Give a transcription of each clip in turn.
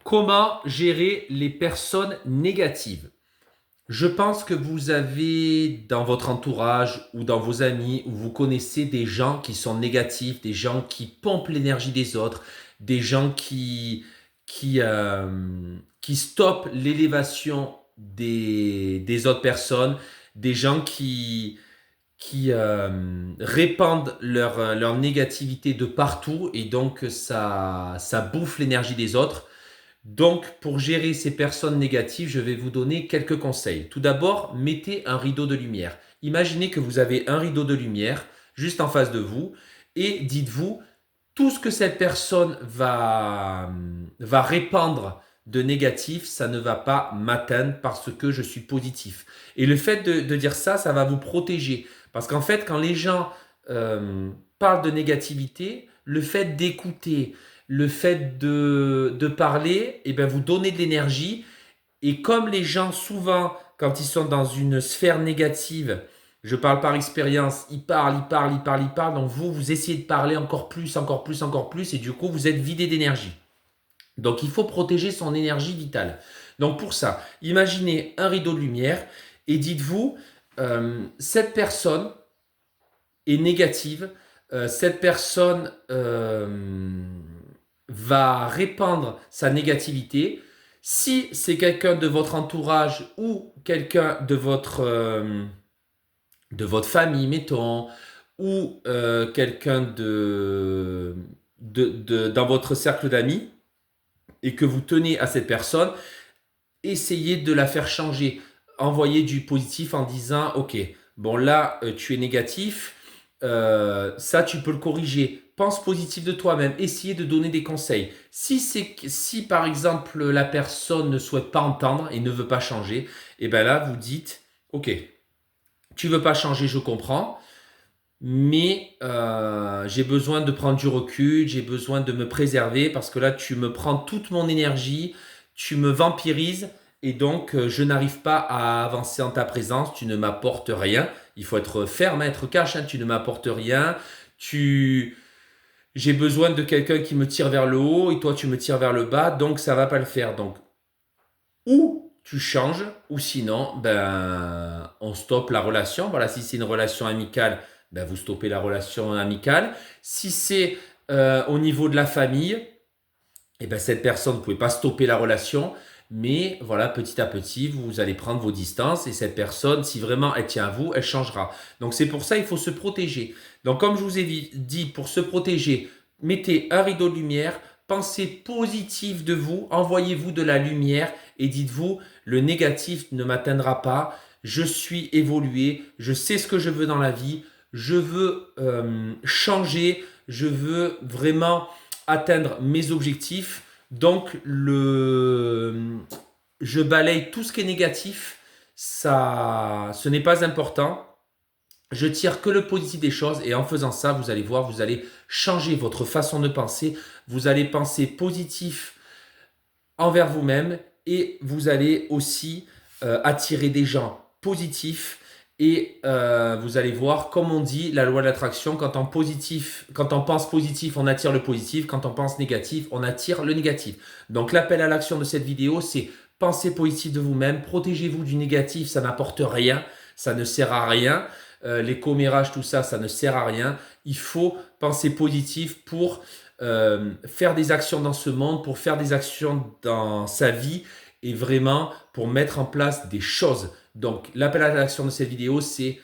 Comment gérer les personnes négatives? Je pense que vous avez dans votre entourage ou dans vos amis ou vous connaissez des gens qui sont négatifs, des gens qui pompent l'énergie des autres, des gens qui, euh, qui stoppent l'élévation des autres personnes, des gens qui répandent leur négativité de partout et donc ça bouffe l'énergie des autres. Donc, pour gérer ces personnes négatives, je vais vous donner quelques conseils. Tout d'abord, mettez un rideau de lumière. Imaginez que vous avez un rideau de lumière juste en face de vous et dites-vous, tout ce que cette personne va répandre de négatif, ça ne va pas m'atteindre parce que je suis positif. Et le fait de dire ça, ça va vous protéger. Parce qu'en fait, quand les gens parlent de négativité, le fait d'écouter, le fait de parler, eh bien, vous donnez de l'énergie. Et comme les gens, souvent, quand ils sont dans une sphère négative, je parle par expérience, ils parlent, ils parlent, ils parlent, ils parlent. Donc vous essayez de parler encore plus, encore plus, encore plus. Et du coup, vous êtes vidé d'énergie. Donc il faut protéger son énergie vitale. Donc pour ça, imaginez un rideau de lumière et dites-vous, cette personne est négative, cette personne va répandre sa négativité. Si c'est quelqu'un de votre entourage ou quelqu'un de votre famille, mettons, ou quelqu'un dans votre cercle d'amis, et que vous tenez à cette personne, essayez de la faire changer. Envoyez du positif en disant, ok, bon là, tu es négatif, ça, tu peux le corriger. Pense positif de toi-même. Essayez de donner des conseils. Si par exemple la personne ne souhaite pas entendre et ne veut pas changer, et bien là vous dites, ok, tu veux pas changer, je comprends, mais j'ai besoin de prendre du recul, j'ai besoin de me préserver parce que là tu me prends toute mon énergie, tu me vampirises et donc je n'arrive pas à avancer en ta présence, tu ne m'apportes rien. Il faut être ferme, être cash, hein, tu ne m'apportes rien. Tu, j'ai besoin de quelqu'un qui me tire vers le haut et toi tu me tires vers le bas, donc ça va pas le faire. Donc ou tu changes, ou sinon, ben, on stoppe la relation. Voilà, si c'est une relation amicale, ben, vous stoppez la relation amicale. Si c'est au niveau de la famille, eh ben, cette personne, vous ne pouvez pas stopper la relation. Mais voilà, petit à petit, vous allez prendre vos distances et cette personne, si vraiment elle tient à vous, elle changera. Donc c'est pour ça il faut se protéger. Donc comme je vous ai dit, pour se protéger, mettez un rideau de lumière, pensez positif de vous, envoyez-vous de la lumière et dites-vous, le négatif ne m'atteindra pas, je suis évolué, je sais ce que je veux dans la vie, je veux changer, je veux vraiment atteindre mes objectifs. Donc, je balaye tout ce qui est négatif. Ça, ce n'est pas important. Je tire que le positif des choses et en faisant ça, vous allez voir, vous allez changer votre façon de penser. Vous allez penser positif envers vous-même et vous allez aussi attirer des gens positifs et vous allez voir, comme on dit, la loi de l'attraction, quand on pense positif, on attire le positif, quand on pense négatif, on attire le négatif. Donc l'appel à l'action de cette vidéo, c'est pensez positif de vous-même, protégez-vous du négatif, ça n'apporte rien, ça ne sert à rien. Les commérages, tout ça, ça ne sert à rien. Il faut penser positif pour faire des actions dans ce monde, pour faire des actions dans sa vie et vraiment pour mettre en place des choses. Donc, l'appel à l'action de cette vidéo, c'est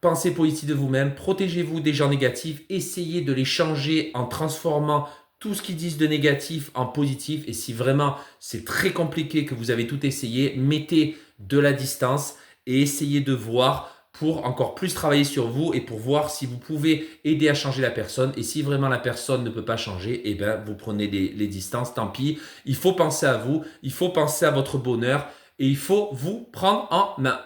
pensez positif de vous-même, protégez-vous des gens négatifs, essayez de les changer en transformant tout ce qu'ils disent de négatif en positif. Et si vraiment c'est très compliqué que vous avez tout essayé, mettez de la distance et essayez de voir pour encore plus travailler sur vous et pour voir si vous pouvez aider à changer la personne. Et si vraiment la personne ne peut pas changer, eh bien, vous prenez les distances, tant pis. Il faut penser à vous, il faut penser à votre bonheur et il faut vous prendre en main.